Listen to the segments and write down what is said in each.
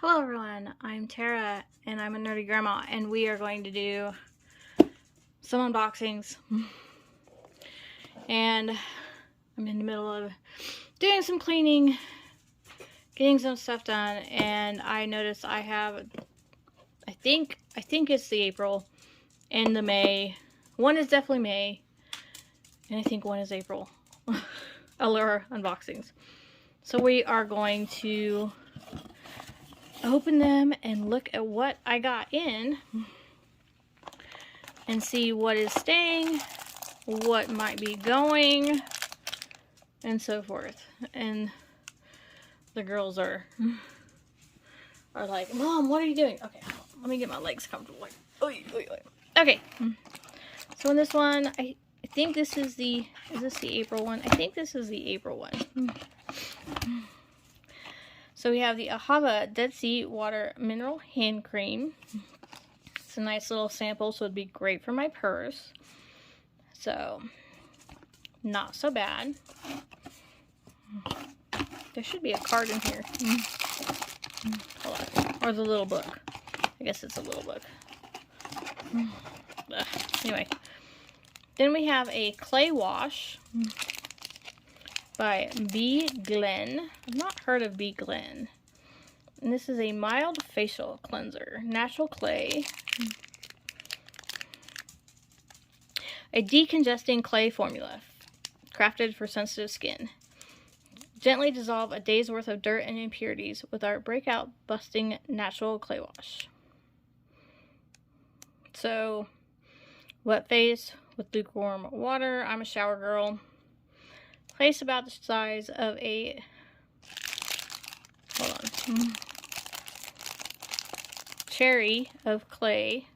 Hello everyone, I'm Tara and I'm a nerdy grandma and we are going to do some unboxings. And I'm in the middle of doing some cleaning, getting some stuff done, and I noticed I have, I think it's the April and the May. One is definitely May and I think one is April. Allure unboxings. So we are going to open them and look at what I got in and see what is staying, what might be going, and so forth. And the girls are like, Mom, what are you doing? Okay, let me get my legs comfortable. Okay, so in this one, I think this is the, is this the April one? I think this is the April one. So we have the Ahava Dead Sea Water Mineral Hand Cream. It's a nice little sample, so it'd be great for my purse. So, not so bad. There should be a card in here. Hold on. Or the little book. I guess it's a little book. Anyway. Then we have a clay wash by B. Glen. I've not heard of B. Glen. And this is a mild facial cleanser. Natural clay. A decongesting clay formula. Crafted for sensitive skin. Gently dissolve a day's worth of dirt and impurities with our breakout busting natural clay wash. So, wet face with lukewarm water. I'm a shower girl. Place about the size of a, hold on, cherry of clay.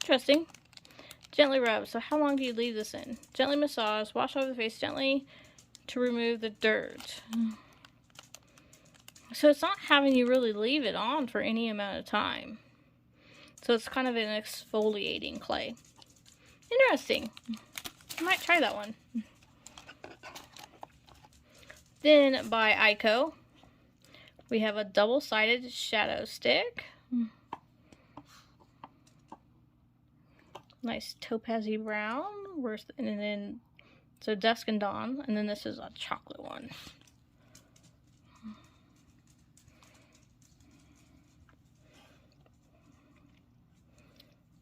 Interesting. Gently rub. So how long do you leave this in? Gently massage. Wash over the face gently to remove the dirt. So it's not having you really leave it on for any amount of time. So it's kind of an exfoliating clay. Interesting. I might try that one. Then by Ico, we have a double-sided shadow stick. Nice topazy brown. And then, so dusk and dawn. And then this is a chocolate one.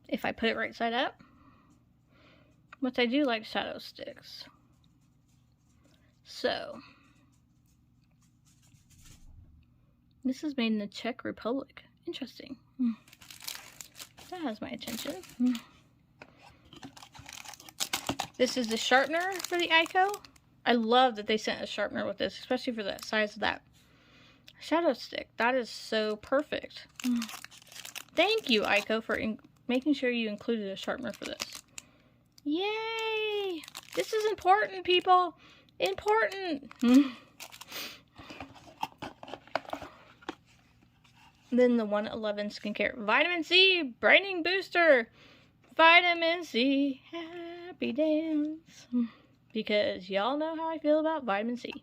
If I put it right side up. Which I do like shadow sticks. So, this is made in the Czech Republic. Interesting. That has my attention. This is the sharpener for the Ico. I love that they sent a sharpener with this, especially for the size of that shadow stick. That is so perfect. Thank you, Ico, for making sure you included a sharpener for this. Yay! This is important, people. Important. Then the 111 Skincare Vitamin C Brightening Booster. Vitamin C. Happy dance. Because y'all know how I feel about vitamin C.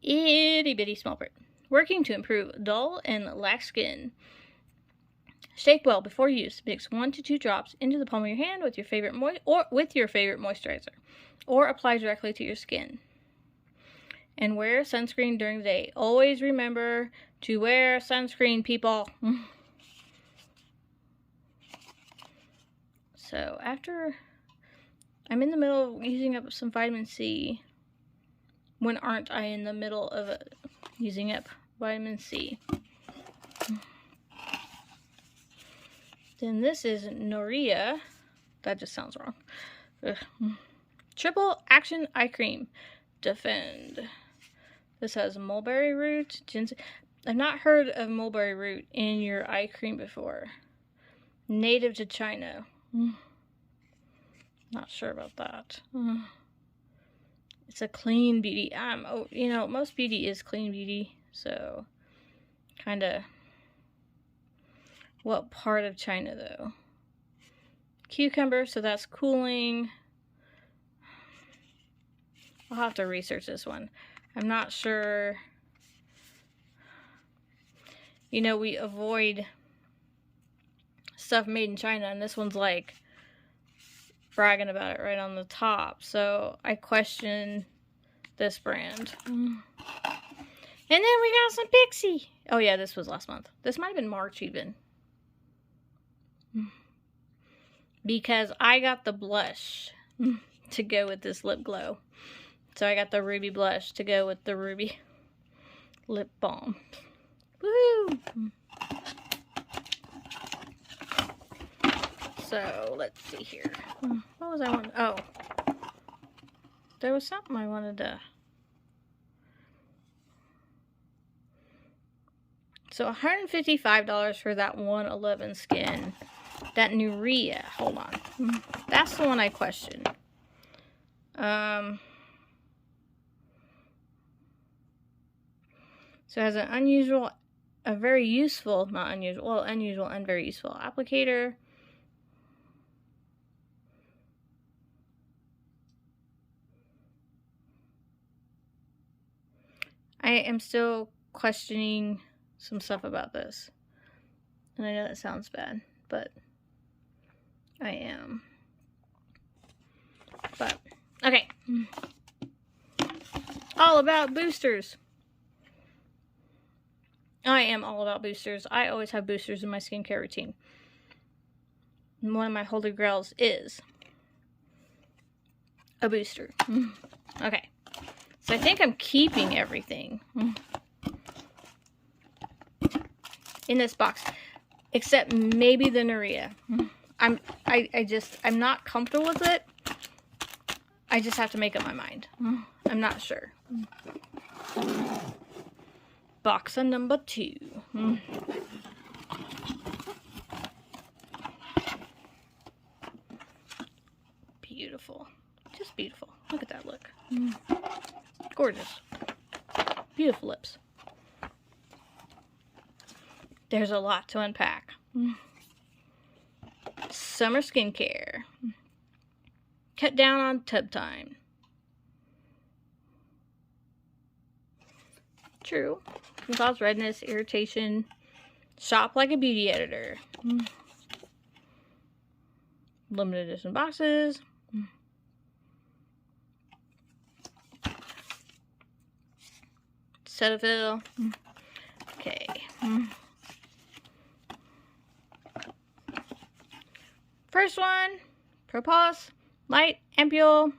Itty bitty small print. Working to improve dull and lax skin. Shake well before use. Mix 1 to 2 drops into the palm of your hand with your favorite moisturizer, or apply directly to your skin. And wear sunscreen during the day. Always remember to wear sunscreen, people. So after I'm in the middle of using up some vitamin C, when aren't I in the middle of using up vitamin C? Then this is Noria. That just sounds wrong. Triple Action Eye Cream. Defend. This has mulberry root, ginseng. I've not heard of mulberry root in your eye cream before. Native to China. Not sure about that. It's a clean beauty. You know, most beauty is clean beauty, so kind of. What part of China though? Cucumber, so that's cooling. I'll have to research this one. I'm not sure you know, we avoid stuff made in China, and this one's like bragging about it right on the top. So I question this brand. And then we got some Pixie. Oh yeah, this was last month. This might have been March even. Because I got the blush to go with this lip glow. So I got the ruby blush to go with the ruby lip balm. Woo! So let's see here. What was I wanting? Oh, there was something I wanted to. So $155 for that 111 skin. That Nuria. Hold on. That's the one I questioned. So it has an unusual, a very useful, not unusual, well, unusual and very useful applicator. I am still questioning some stuff about this. And I know that sounds bad, but I am. But, okay. All about boosters. I am all about boosters. I always have boosters in my skincare routine. And one of my holy grails is a booster. Okay. So I think I'm keeping everything in this box, except maybe the Nuria. I'm not comfortable with it. I just have to make up my mind. I'm not sure. Box number 2. Beautiful. Just beautiful. Look at that look. Gorgeous. Beautiful lips. There's a lot to unpack. Summer skincare. Cut down on tub time. True. Can cause redness, irritation. Shop like a beauty editor. Limited edition boxes. Cetaphil. Okay. First one, Propolis Light Ampule.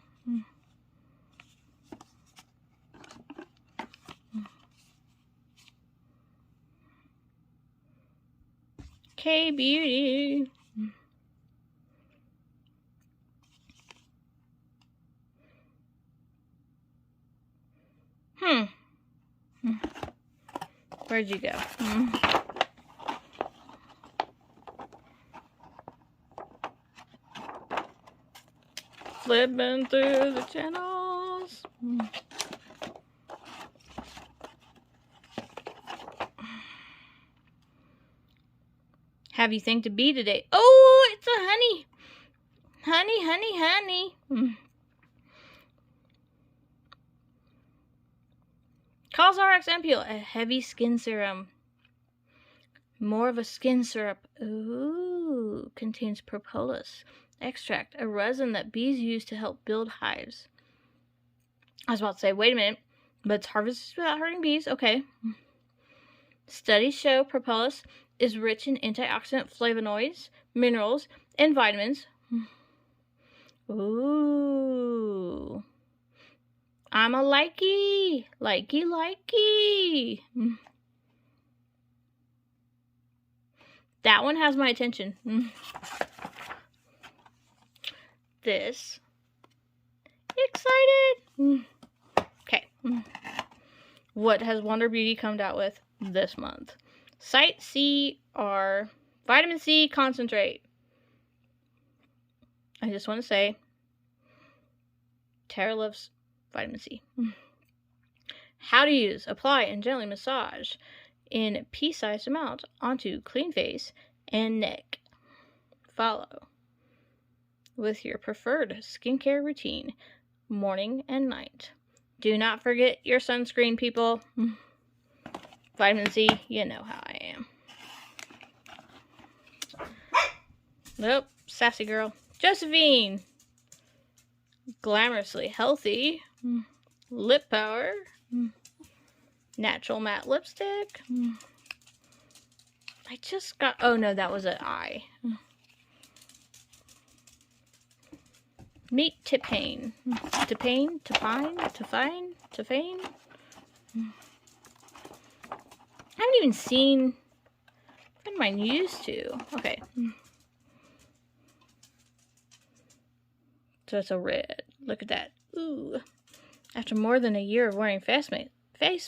K-Beauty. Where'd you go? Flipping through the channels. Have you think to be today? Oh, it's a honey. Honey, honey, honey. CosRx Ampule, a heavy skin serum. More of a skin syrup. Ooh, contains propolis extract, a resin that bees use to help build hives. I was about to say, wait a minute, but it's harvested without hurting bees. Okay. Studies show propolis is rich in antioxidant flavonoids, minerals, and vitamins. Ooh. I'm a likey. Likey, likey. That one has my attention. This. Excited. Okay. What has Wonder Beauty come out with this month? Site C or Vitamin C Concentrate. I just want to say, Tara loves vitamin C. How to use. Apply and gently massage in pea-sized amount onto clean face and neck. Follow with your preferred skincare routine, morning and night. Do not forget your sunscreen, people. Vitamin C, you know how I am. Nope. Sassy girl. Josephine. Glamorously healthy. Lip power. Natural matte lipstick. I just got... Oh, no, that was an eye. Meet Tipane. Tipane? Tipine? Tifine? Tifane? I haven't even seen... What am I used to? Okay. So it's a red. Look at that. Ooh. After more than a year of wearing face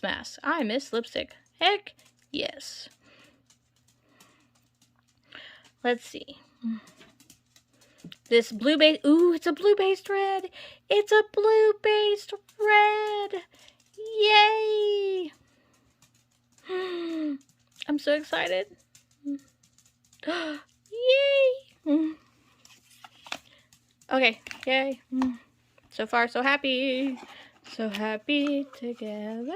masks, I miss lipstick. Heck yes. Let's see. This blue base. Ooh, it's a blue-based red. It's a blue-based red. Yay. I'm so excited. Yay. Okay, yay. So far, so happy. So happy together.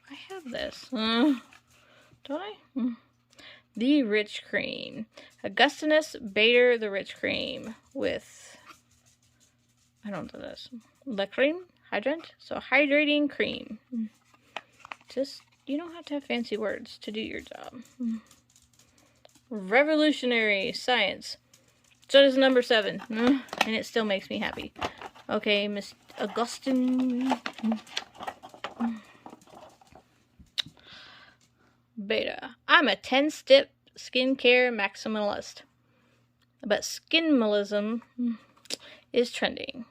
I have this. Don't I? The Rich Cream. Augustinus Bader the Rich Cream with, I don't know this. La Creme? Hydrant? So hydrating cream. Just, you don't have to have fancy words to do your job. Revolutionary science. So does number 7. And it still makes me happy. Okay, Miss Augustine Beta. I'm a 10-step skincare maximalist. But skinmalism is trending.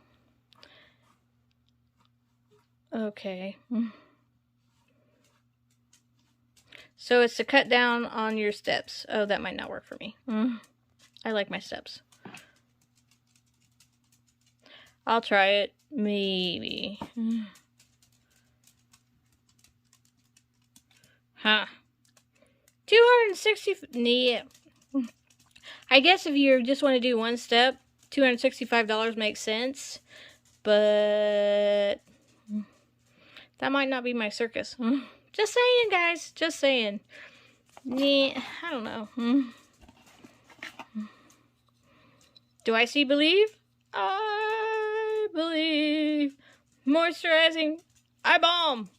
Okay. So it's to cut down on your steps. Oh, that might not work for me. I like my steps. I'll try it. Maybe. Huh. 260... Yeah. I guess if you just want to do one step, $265 makes sense. But... that might not be my circus. Just saying, guys. Just saying. Yeah, I don't know. Do I see believe? I believe. Moisturizing eye balm.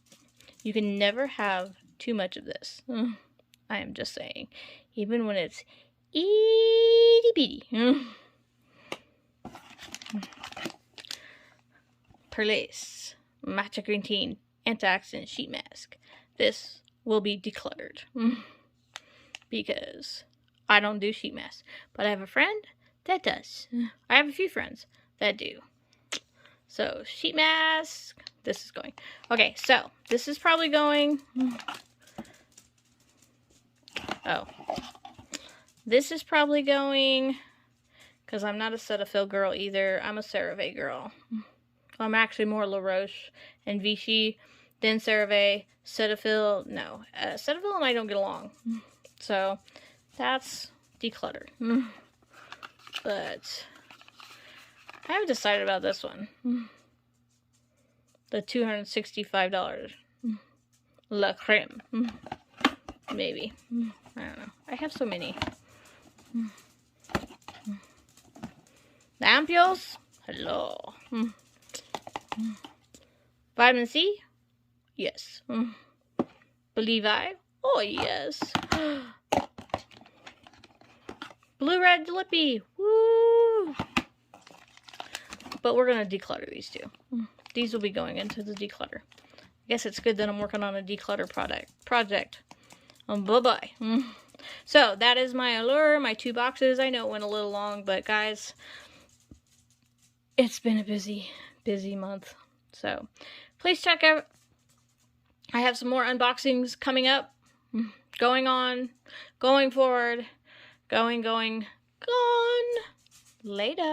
You can never have too much of this. I am just saying. Even when it's itty bitty. Perlace Matcha Green Tea Antioxidant Sheet Mask. This will be decluttered. Because I don't do sheet masks. But I have a friend that does. I have a few friends that do. So, sheet mask. This is going. Okay, so, this is probably going. Oh. This is probably going. Because I'm not a Cetaphil girl either. I'm a CeraVe girl. I'm actually more La Roche and Vichy than CeraVe. Cetaphil, no. Cetaphil and I don't get along. So, that's decluttered. But I haven't decided about this one. The $265. La Creme. Maybe. I don't know. I have so many. The ampules? Hello. Vitamin C? Yes. Believe I? Oh, yes. Blue Red Lippy. Woo! But we're going to declutter these two. These will be going into the declutter. I guess it's good that I'm working on a declutter project. Bye-bye. So, that is my Allure, my 2 boxes. I know it went a little long, but guys, it's been a busy month. So, please check out. I have some more unboxings coming up. Going on. Going forward. Gone. Later.